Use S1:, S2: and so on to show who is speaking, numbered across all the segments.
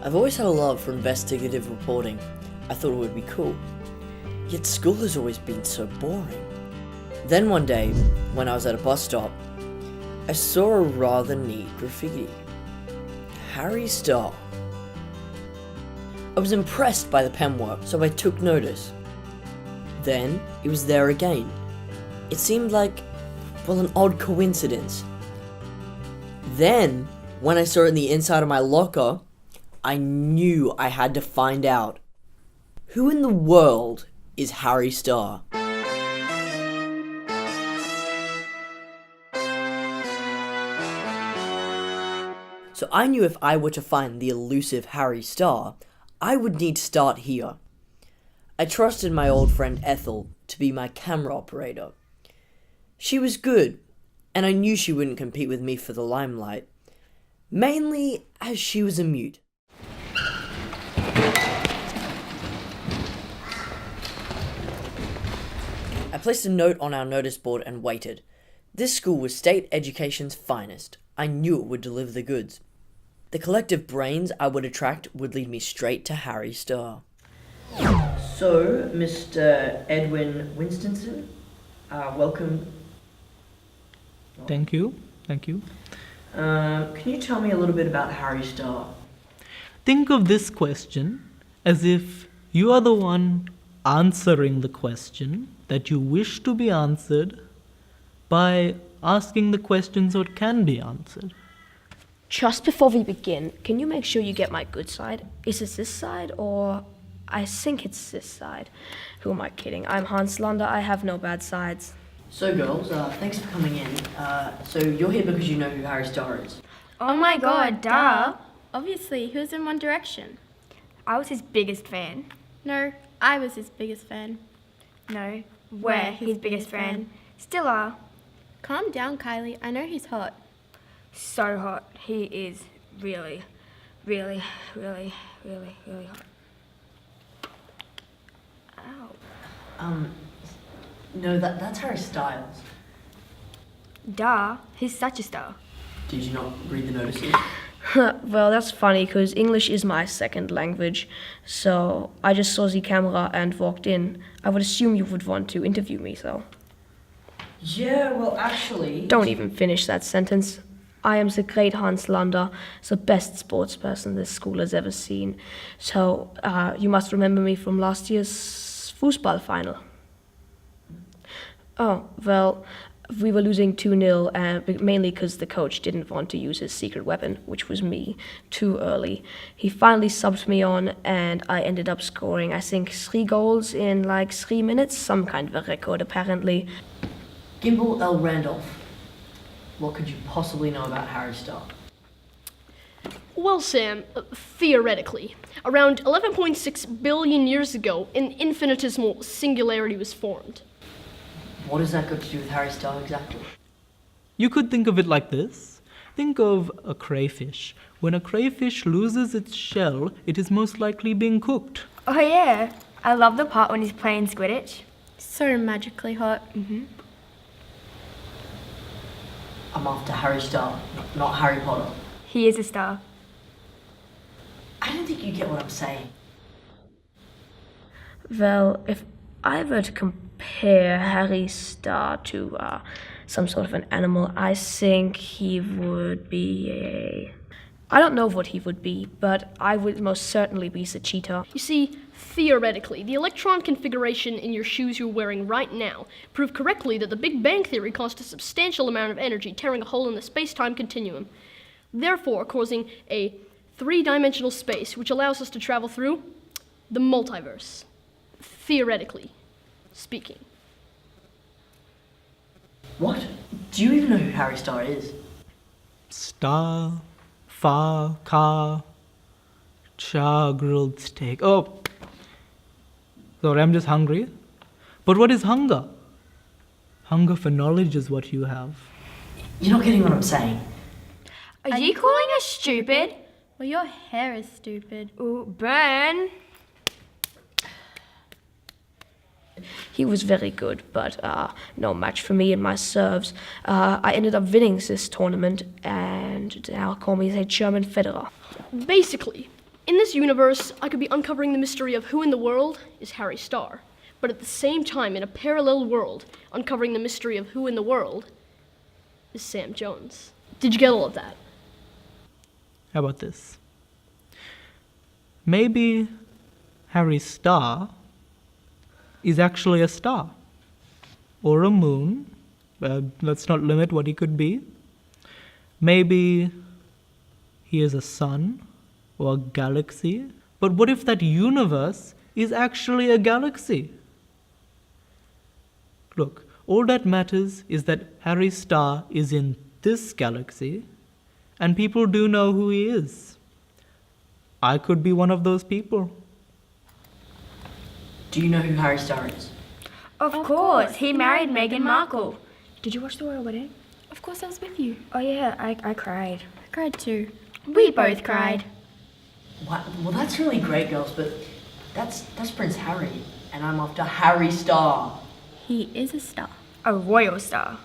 S1: I've always had a love for investigative reporting. I thought it would be cool. Yet school has always been so boring. Then one day, when I was at a bus stop, I saw a rather neat graffiti. Harry Starr. I was impressed by the penwork, so I took notice. Then, it was there again. It seemed like, well, an odd coincidence. Then, when I saw it in the inside of my locker, I knew I had to find out. Who in the world is Harry Starr? So I knew if I were to find the elusive Harry Starr, I would need to start here. I trusted my old friend Ethel to be my camera operator. She was good, and I knew she wouldn't compete with me for the limelight, mainly as she was a mute. I placed a note on our notice board and waited. This school was state education's finest. I knew it would deliver the goods. The collective brains I would attract would lead me straight to Harry Starr. So, Mr. Edwin Winstonson, welcome.
S2: Thank you.
S1: Can you tell me a little bit about Harry Starr?
S2: Think of this question as if you are the one answering the question that you wish to be answered by asking the questions that can be answered.
S3: Just before we begin, can you make sure you get my good side? Is it this side, or I think it's this side? Who am I kidding? I'm Hans Lander, I have no bad sides.
S1: So girls, thanks for coming in. So you're here because you know who Harry Starr is?
S4: Oh my god, duh! Obviously, he was in One Direction.
S5: I was his biggest fan.
S4: No, I was his biggest fan.
S5: No, we're his biggest fan. Still are.
S4: Calm down, Kylie. I know he's hot.
S5: So hot. He is really, really, really, really, really hot. Ow.
S1: No, that's Harry Styles.
S5: Duh, he's such a star.
S1: Did you not read the notices?
S3: Well, that's funny, because English is my second language, so I just saw the camera and walked in. I would assume you would want to interview me, so...
S1: Yeah, well, actually...
S3: Don't even finish that sentence. I am the great Hans Lander, the best sports person this school has ever seen. So, you must remember me from last year's Fußball final. Oh, well, we were losing 2-0, mainly because the coach didn't want to use his secret weapon, which was me, too early. He finally subbed me on, and I ended up scoring, I think, 3 goals in like 3 minutes, some kind of a record, apparently.
S1: Gimbal L. Randolph, what could you possibly know about Harry Starr?
S6: Well, Sam, theoretically, around 11.6 billion years ago, an infinitesimal singularity was formed.
S1: What does that got to do with Harry Starr exactly?
S2: You could think of it like this. Think of a crayfish. When a crayfish loses its shell, it is most likely being cooked.
S5: Oh yeah, I love the part when he's playing Quidditch.
S4: So magically hot.
S1: I'm after Harry Starr, not Harry Potter.
S5: He is a star.
S1: I don't think you get what I'm saying.
S3: Well, if I were to compare Harry Starr to some sort of an animal, I think he would be I don't know what he would be, but I would most certainly be the cheetah.
S6: You see, theoretically, the electron configuration in your shoes you're wearing right now proved correctly that the Big Bang Theory caused a substantial amount of energy tearing a hole in the space-time continuum, therefore causing a 3-dimensional space which allows us to travel through the multiverse, theoretically speaking.
S1: What? Do you even know who Harry Starr is?
S2: Star, fa, ka, cha, grilled steak. Oh, sorry, I'm just hungry. But what is hunger? Hunger for knowledge is what you have.
S1: You're not getting what I'm saying.
S5: Are you calling us stupid?
S4: Well, your hair is stupid.
S5: Ooh, burn.
S3: He was very good, but no match for me and my serves. I ended up winning this tournament, and they'll call me the German Federer.
S6: Basically, In this universe, I could be uncovering the mystery of who in the world is Harry Starr, but at the same time, in a parallel world, uncovering the mystery of who in the world is Sam Jones. Did you get all of that?
S2: How about this? Maybe Harry Starr is actually a star. Or a moon. Let's not limit what he could be. Maybe he is a sun or a galaxy. But what if that universe is actually a galaxy? Look, all that matters is that Harry Starr is in this galaxy, and people do know who he is. I could be one of those people.
S1: Do you know who Harry Starr is?
S5: Of course, he married Meghan Markle.
S4: Did you watch the royal wedding? Of course, I was with you.
S5: Oh yeah, I cried.
S4: I cried too.
S5: We both cried.
S1: Well, that's really great, girls, but that's Prince Harry, and I'm after Harry Starr.
S4: He is a star.
S5: A royal star.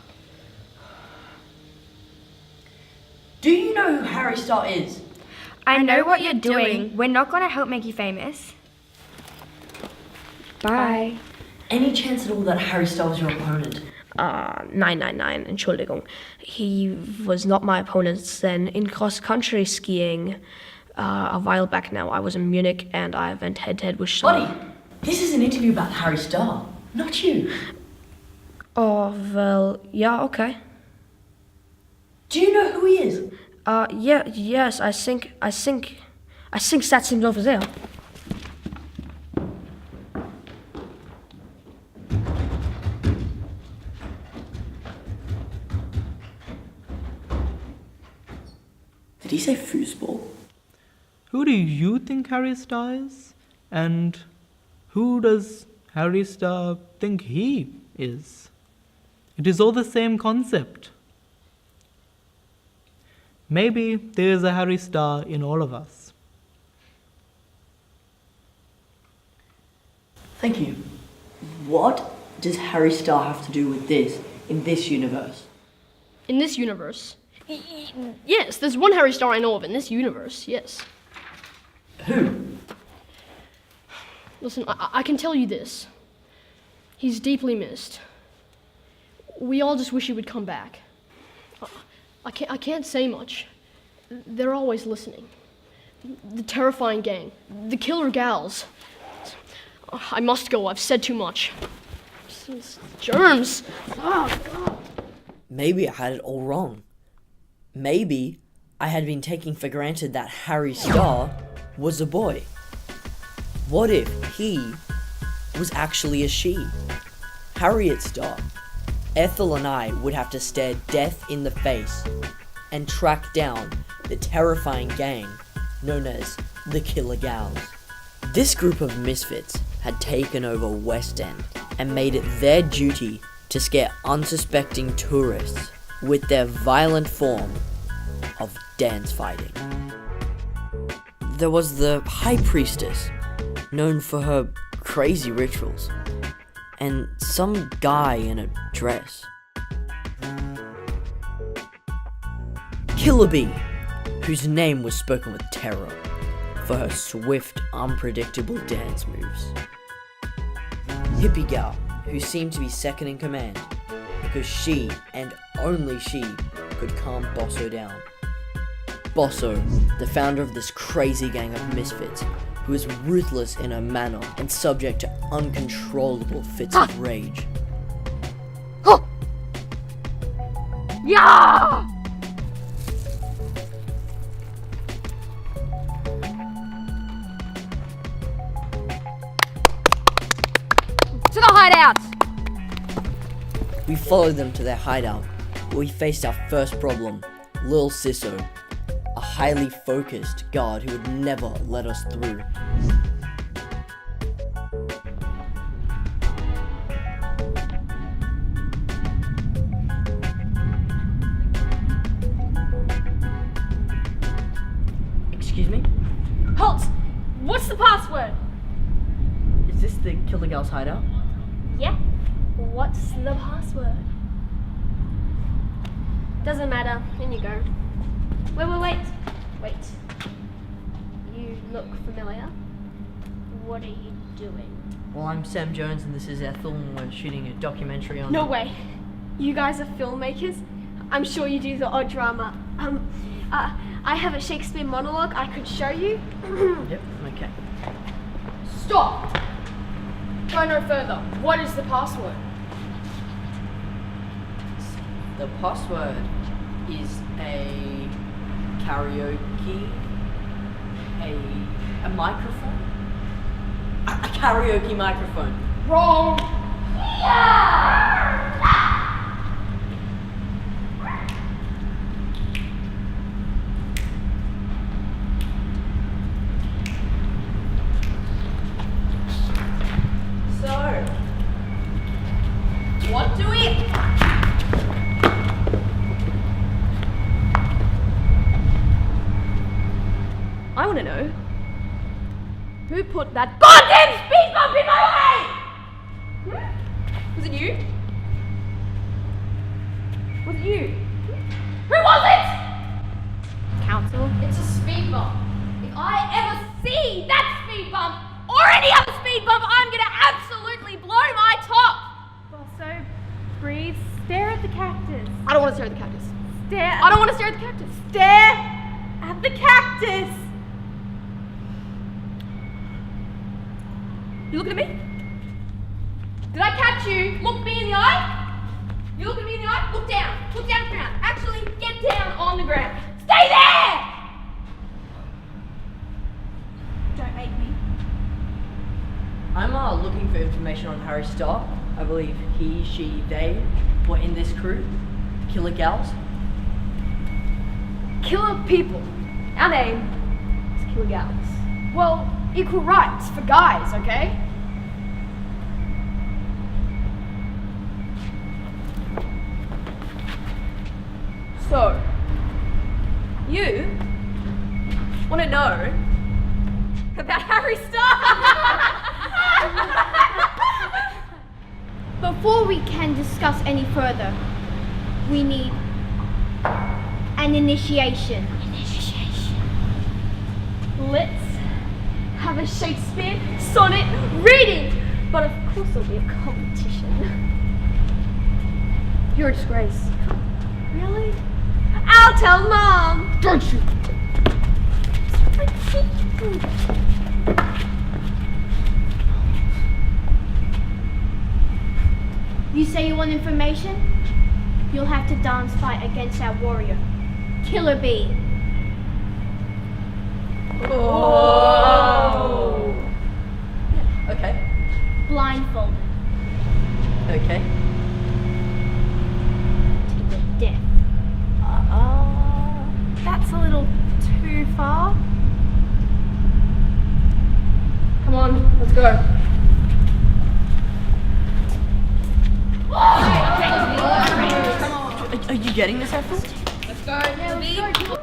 S1: Do you know who Harry Starr is?
S5: I know what you're doing. We're not gonna help make you famous. Bye.
S1: Any chance at all that Harry Starr was your opponent?
S3: 999, Entschuldigung. He was not my opponent then in cross-country skiing a while back now. I was in Munich and I went head-to-head with Sean.
S1: Buddy, this is an interview about Harry Starr, not you.
S3: Oh, well, yeah, okay.
S1: Do you know who he is?
S3: Yes, I think that seems over there.
S1: Did he say foosball?
S2: Who do you think Harry Starr is? And who does Harry Starr think he is? It is all the same concept. Maybe there is a Harry Starr in all of us.
S1: Thank you. What does Harry Starr have to do with this in this universe?
S6: In this universe? Yes, there's one Harry Starr I know of in this universe, yes.
S1: Who?
S6: Listen, I can tell you this. He's deeply missed. We all just wish he would come back. I can't say much. They're always listening. The terrifying gang. The killer gals. I must go. I've said too much. Germs. Oh, God.
S1: Maybe I had it all wrong. Maybe I had been taking for granted that Harry Starr was a boy. What if he was actually a she? Harriet Starr. Ethel and I would have to stare death in the face and track down the terrifying gang known as the Killer Gals. This group of misfits had taken over West End and made it their duty to scare unsuspecting tourists with their violent form of dance fighting. There was the High Priestess, known for her crazy rituals, and some guy in a dress. Killer Bee, whose name was spoken with terror for her swift, unpredictable dance moves. Hippie Gal, who seemed to be second in command, because she, and only she, could calm Bosso down. Bosso, the founder of this crazy gang of misfits, who is ruthless in her manner and subject to uncontrollable fits of rage.
S5: Yeah! To the hideout!
S1: We followed them to their hideout, where we faced our first problem, Lil Sisso, a highly focused guard who would never let us through. Excuse me?
S6: Halt! What's the password?
S1: Is this the Killer Gal's hideout?
S6: Yeah. What's the password? Doesn't matter. In you go. Wait. You
S4: You look familiar. What are you doing?
S1: Well, I'm Sam Jones and this is Ethel and we're shooting a documentary on...
S7: No way. You guys are filmmakers? I'm sure you do the odd drama. I have a Shakespeare monologue I could show you.
S1: Yep, okay.
S5: Stop! Go no further. What is the password?
S1: The password is a karaoke, a microphone? A karaoke microphone.
S5: Wrong!
S1: So, what do we...
S7: I want to know who put that goddamn speed bump in my way? Was it you? Was it you? Who was it? Council. It's a speed bump. If I ever see that speed bump or any other speed bump, I'm gonna absolutely blow my top.
S4: Also, breathe. Stare at the cactus.
S7: I don't want to stare at the cactus.
S4: Stare.
S7: I don't want to stare at the cactus.
S4: Stare at the cactus.
S7: You looking at me? Did I catch you? Look me in the eye? You looking me in the eye? Look down. Look down at the ground. Actually, get down on the ground. Stay there!
S4: Don't make me.
S1: I'm looking for information on Harry Starr. I believe he, she, they were in this crew. Killer gals.
S7: Killer people. Our name is Killer Gals.
S5: Well, equal rights for guys, okay?
S7: So, you want to know about Harry Starr?
S4: Before we can discuss any further, we need an initiation.
S7: Let's have a Shakespeare sonnet reading, but of course there'll be a competition.
S5: You're a disgrace.
S7: Really? I'll tell Mom.
S5: Don't you?
S4: You say you want information? You'll have to dance fight against our warrior, Killer Bee.
S1: Oh. Okay.
S4: Blindfolded
S1: Okay.
S4: to the death.
S7: That's a little too far.
S5: Come on, let's go.
S1: Are you getting this, Ethel?
S5: Let's go. Yeah, let's go.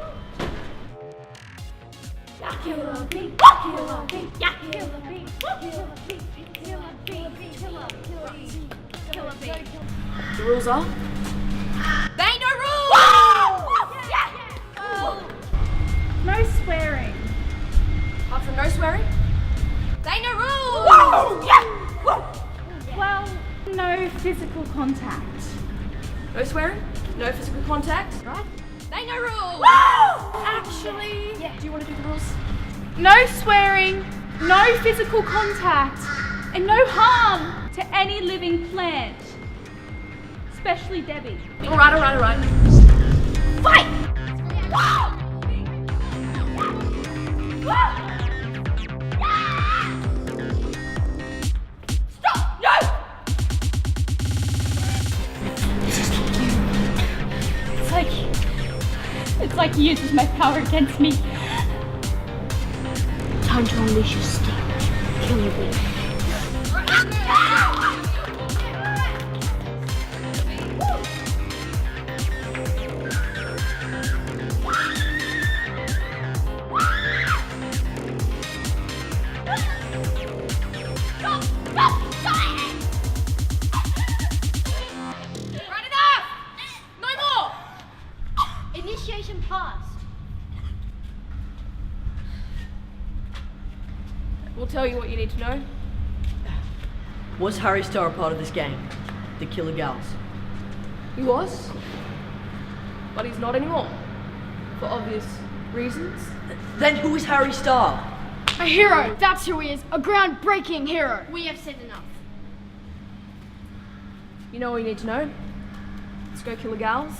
S1: The rules are?
S7: There ain't no rules!
S4: No swearing.
S7: Apart from no swearing, there ain't no rules!
S4: Well, no physical contact.
S7: No swearing, no physical contact, right? There ain't no rules!
S4: Actually,
S7: Do you want to do the rules?
S4: no swearing, no physical contact, and no harm to any living plant. Especially Debbie.
S7: Alright. Fight! Stop! No!
S4: It's like he uses my power against me.
S3: Time to unleash your sting, Killer Bee.
S7: Right enough! No more!
S4: Initiation passed.
S3: We'll tell you what you need to know.
S1: Was Harry Starr a part of this gang? The Killer Gals?
S3: He was, but he's not anymore. For obvious reasons.
S1: Then who is Harry Starr?
S4: A hero! That's who he is! A groundbreaking hero!
S7: We have said enough.
S3: You know what you need to know? Let's go kill the gals.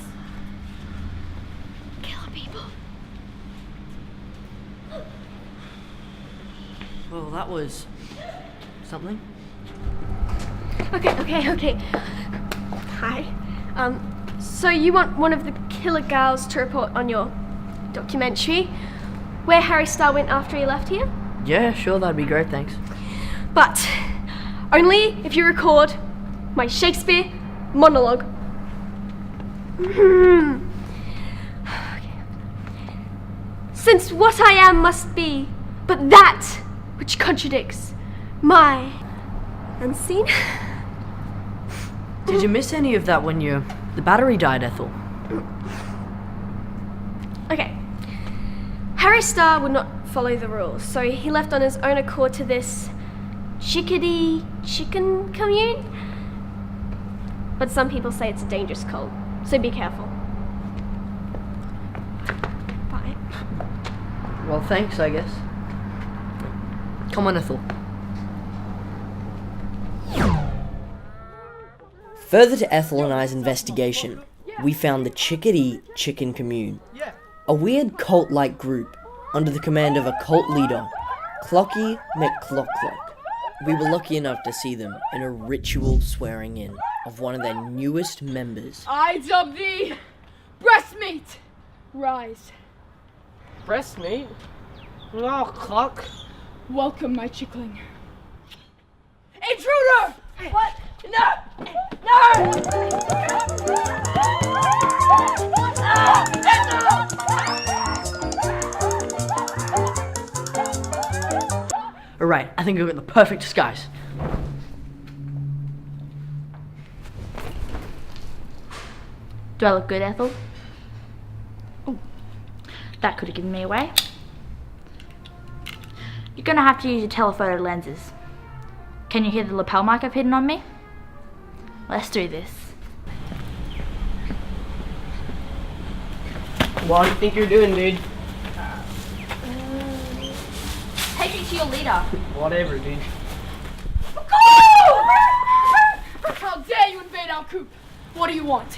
S7: Killer people.
S1: Well, that was something.
S3: Okay. Hi. So you want one of the killer gals to report on your documentary where Harry Starr went after he left here?
S1: Yeah, sure, that'd be great, thanks.
S3: But only if you record my Shakespeare monologue. Okay. Since what I am must be, but that which contradicts my unseen.
S1: Did you miss any of that when the battery died, Ethel?
S3: Okay. Harry Starr would not follow the rules, so he left on his own accord to this chicken commune. But some people say it's a dangerous cult, so be careful. Bye.
S1: Well, thanks, I guess. Come on, Ethel. Further to Ethel and I's investigation, we found the Chickadee Chicken Commune, a weird cult-like group under the command of a cult leader, Clocky McClockclock. We were lucky enough to see them in a ritual swearing in of one of their newest members.
S4: I dub thee breast meat! Rise.
S2: Breast meat? Oh, cock.
S4: Welcome, my chickling. Intruder! What? No!
S1: Alright, I think I've got the perfect disguise.
S7: Do I look good, Ethel? Ooh, that could have given me away. You're gonna have to use your telephoto lenses. Can you hear the lapel mic I've hidden on me? Let's do this.
S2: What do you think you're doing, dude?
S7: Take me to your leader.
S2: Whatever, dude.
S4: How dare you invade our coop? What do you want?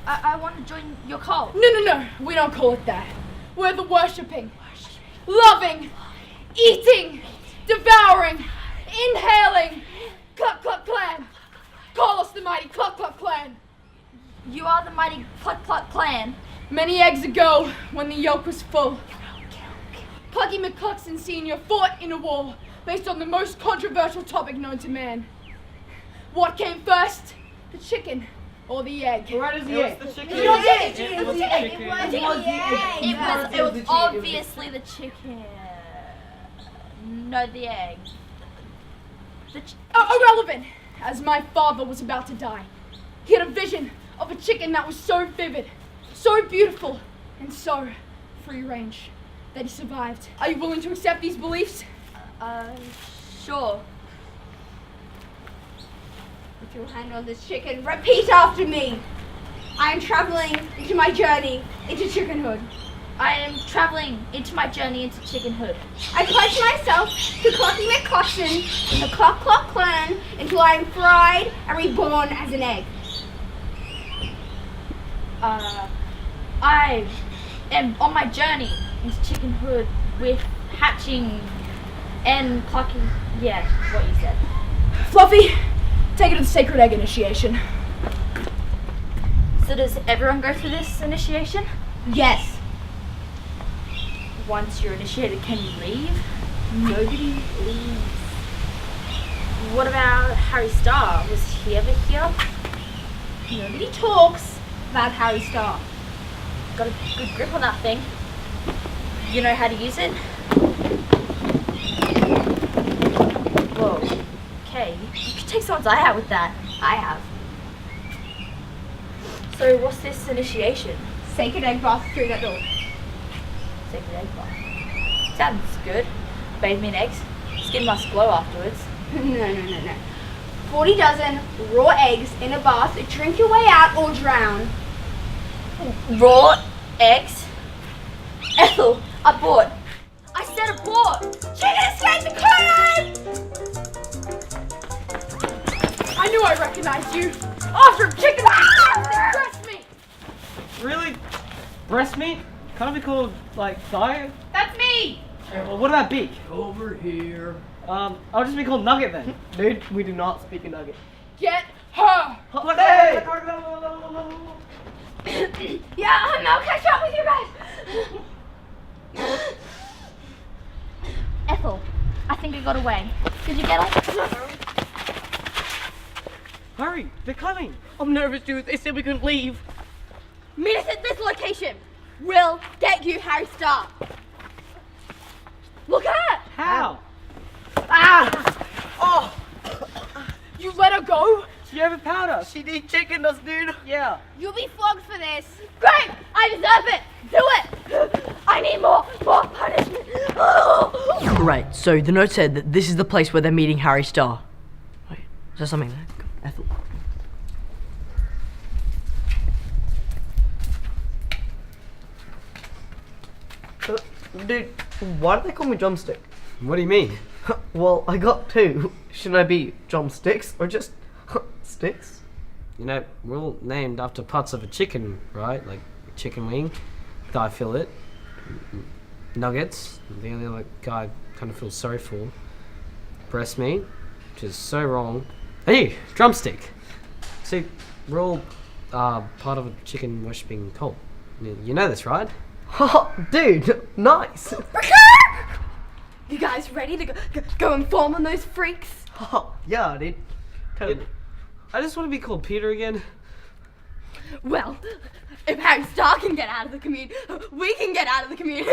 S7: I want to join your cult.
S4: No. We don't call it that. We're the worshipping, loving, eating, devouring, inhaling Cluck Cluck Clan. Call us the mighty Cluck Cluck Clan.
S7: You are the mighty Cluck Cluck Clan.
S4: Many eggs ago, when the yolk was full, Clucky McCluxon Sr. fought in a war based on the most controversial topic known to man. What came first? The chicken or the egg?
S2: Where is the egg?
S7: It was obviously the chicken. No, the egg.
S4: Irrelevant, as my father was about to die. He had a vision of a chicken that was so vivid, so beautiful, and so free range that he survived. Are you willing to accept these beliefs?
S7: Sure.
S5: Put your hand on this chicken. Repeat after me. I am traveling into my journey into chickenhood.
S7: I am traveling into my journey into chickenhood.
S5: I pledge myself to Clucky McCluxon in the Cluck Cluck Clan until I am fried and reborn as an egg.
S7: I am on my journey into chickenhood with hatching and clucking. Yeah, what you said.
S4: Fluffy, take it to the sacred egg initiation.
S7: So does everyone go through this initiation?
S5: Yes.
S7: Once you're initiated, can you leave? Nobody leaves. What about Harry Starr? Was he ever here?
S5: Nobody talks about Harry Starr.
S7: Got a good grip on that thing. You know how to use it? Whoa. Okay, you could take someone's eye out with that.
S5: I have.
S7: So what's this initiation?
S5: Sacred egg bath through that door.
S7: Sacred egg bar. Sounds good. Bathe me in eggs. skin must glow afterwards.
S5: No. 40 dozen raw eggs in a bath. Drink your way out or drown.
S7: Raw eggs? Ethel, abort. I said abort.
S5: Chicken escaped the crime!
S4: I knew I recognized you. Awesome chicken breast meat.
S8: Really? Breast meat? Can't it be called, like, thigh?
S4: That's me.
S8: Well, what about beak?
S9: Over here.
S8: I'll just be called nugget then.
S9: Dude, we do not speak a nugget.
S4: Get her.
S8: Hey!
S5: Yeah, I'll catch up with you guys.
S7: Ethel, I think I got away. Did you get off?
S8: Hurry, they're coming.
S9: I'm nervous, dude. They said we couldn't leave.
S5: Meet us at this location. We'll get you, Harry Starr. Look out!
S8: How?
S4: You let her go?
S8: She overpowered us.
S9: She de-chickened us, dude.
S8: Yeah.
S5: You'll be flogged for this. Great! I deserve it! Do it! I need more punishment.
S1: Right, so the note said that this is the place where they're meeting Harry Starr. Wait, is there something there? Ethel.
S9: Dude, why do they call me Drumstick?
S8: What do you mean?
S9: Well, I got two. Should I be drumsticks or just sticks?
S8: You know, we're all named after parts of a chicken, right? Like chicken wing, thigh fillet, nuggets. The only other guy I kind of feel sorry for. Breast meat, which is so wrong. Hey, drumstick. See, we're all part of a chicken worshipping cult. You know this, right?
S9: Dude, nice.
S5: You guys ready to go inform on those freaks?
S9: Yeah, dude. Totally.
S8: I just want to be called Peter again.
S5: Well, if Harry Starr can get out of the commune, we can get out of the commune.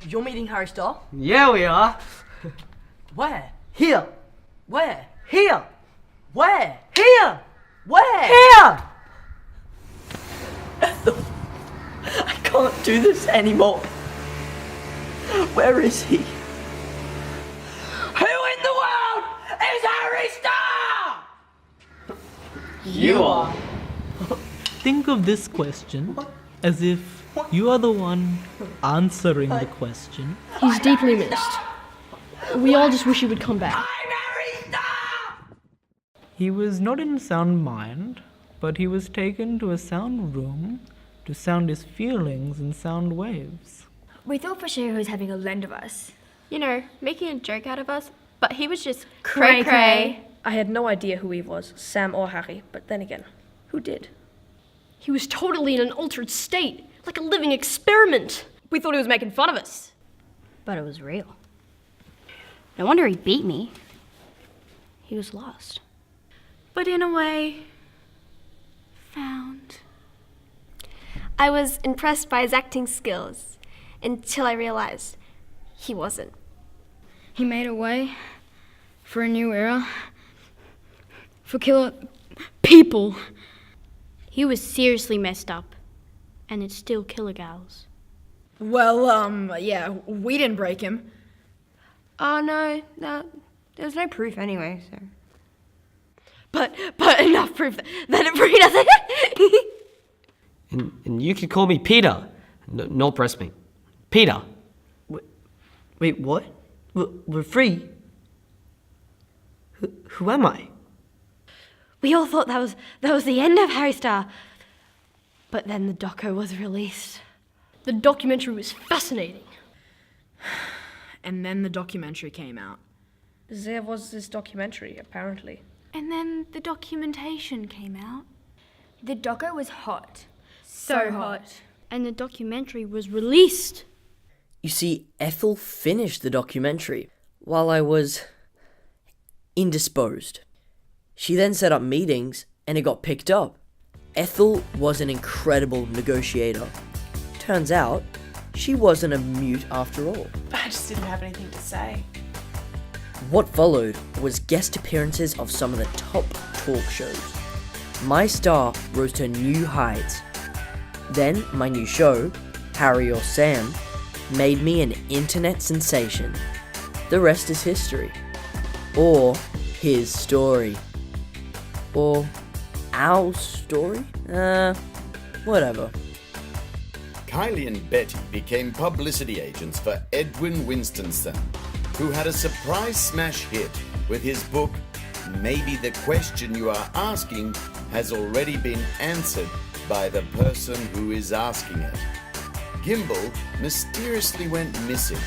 S1: You're meeting Harry Starr?
S8: Yeah, we are.
S1: Where?
S9: Here.
S1: Where?
S9: Here.
S1: Where?
S9: Here.
S1: Where?
S9: Here.
S1: I can't do this anymore. Where is he? Who in the world is Harry Starr?
S9: You are.
S2: Think of this question as if you are the one answering the question.
S6: He's deeply missed. We all just wish he would come back.
S1: I'm Harry Starr!
S2: He was not in sound mind, but he was taken to a sound room to sound his feelings in sound waves.
S10: We thought for sure he was having a lend of us. You know, making a joke out of us, but he was just cray-cray.
S3: I had no idea who he was, Sam or Harry, but then again, who did?
S6: He was totally in an altered state, like a living experiment.
S10: We thought he was making fun of us.
S7: But it was real. No wonder he beat me. He was lost.
S10: But in a way, found. I was impressed by his acting skills until I realized he wasn't.
S11: He made a way for a new era, for killer people.
S7: He was seriously messed up, and it's still killer gals.
S11: Well, yeah, we didn't break him.
S10: Oh, no, there was no proof anyway, so.
S5: But enough proof that it freed us.
S8: And you could call me Peter, not breast meat. Peter.
S9: Wait, what? We're free? Who am I?
S5: We all thought that was the end of Harry Starr. But then the doco was released.
S6: The documentary was fascinating.
S11: And then the documentary came out.
S3: There was this documentary, apparently.
S10: And then the documentation came out. The doco was hot. So hot.
S7: And the documentary was released.
S1: You see, Ethel finished the documentary while I was indisposed. She then set up meetings and it got picked up. Ethel was an incredible negotiator. Turns out, she wasn't a mute after all.
S12: I just didn't have anything to say.
S1: What followed was guest appearances of some of the top talk shows. My star rose to new heights. Then my new show, Harry or Sam, made me an internet sensation. the rest is history. Or his story. Or our story? Whatever.
S13: Kylie and Betty became publicity agents for Edwin Winstonson, who had a surprise smash hit with his book, Maybe the Question You Are Asking Has Already Been Answered by the Person Who Is Asking It. Gimbal mysteriously went missing.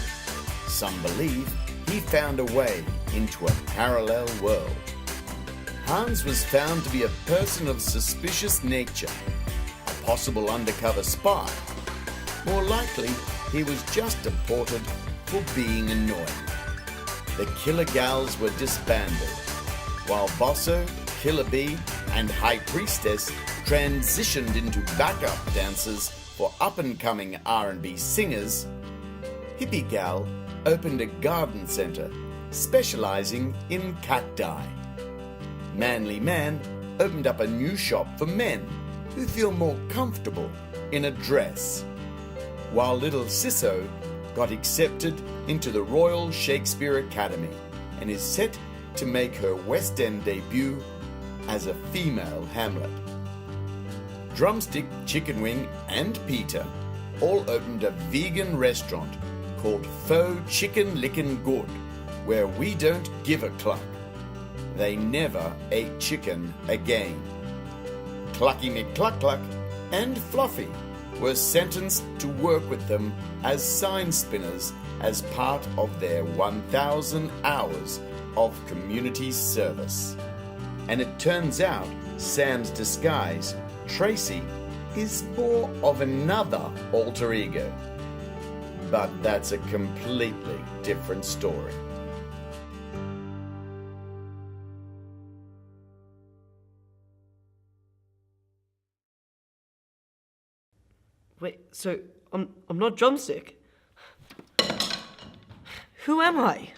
S13: Some believe he found a way into a parallel world. Hans was found to be a person of suspicious nature, a possible undercover spy. More likely, he was just deported for being annoying. The Killer Gals were disbanded, while Bosso, Killer Bee, and High Priestess transitioned into backup dancers for up-and-coming R&B singers. Hippie Gal opened a garden center specializing in cacti. Manly Man opened up a new shop for men who feel more comfortable in a dress, while Little Sisso got accepted into the Royal Shakespeare Academy and is set to make her West End debut as a female Hamlet. Drumstick, Chicken Wing, and Peter all opened a vegan restaurant called Faux Chicken Lickin' Good, where we don't give a cluck. They never ate chicken again. Clucky McCluck and Fluffy were sentenced to work with them as sign spinners as part of their 1,000 hours of community service. And it turns out Sam's disguise, Tracy, is more of another alter ego. But that's a completely different story.
S9: Wait, so I'm not Drumstick? Who am I?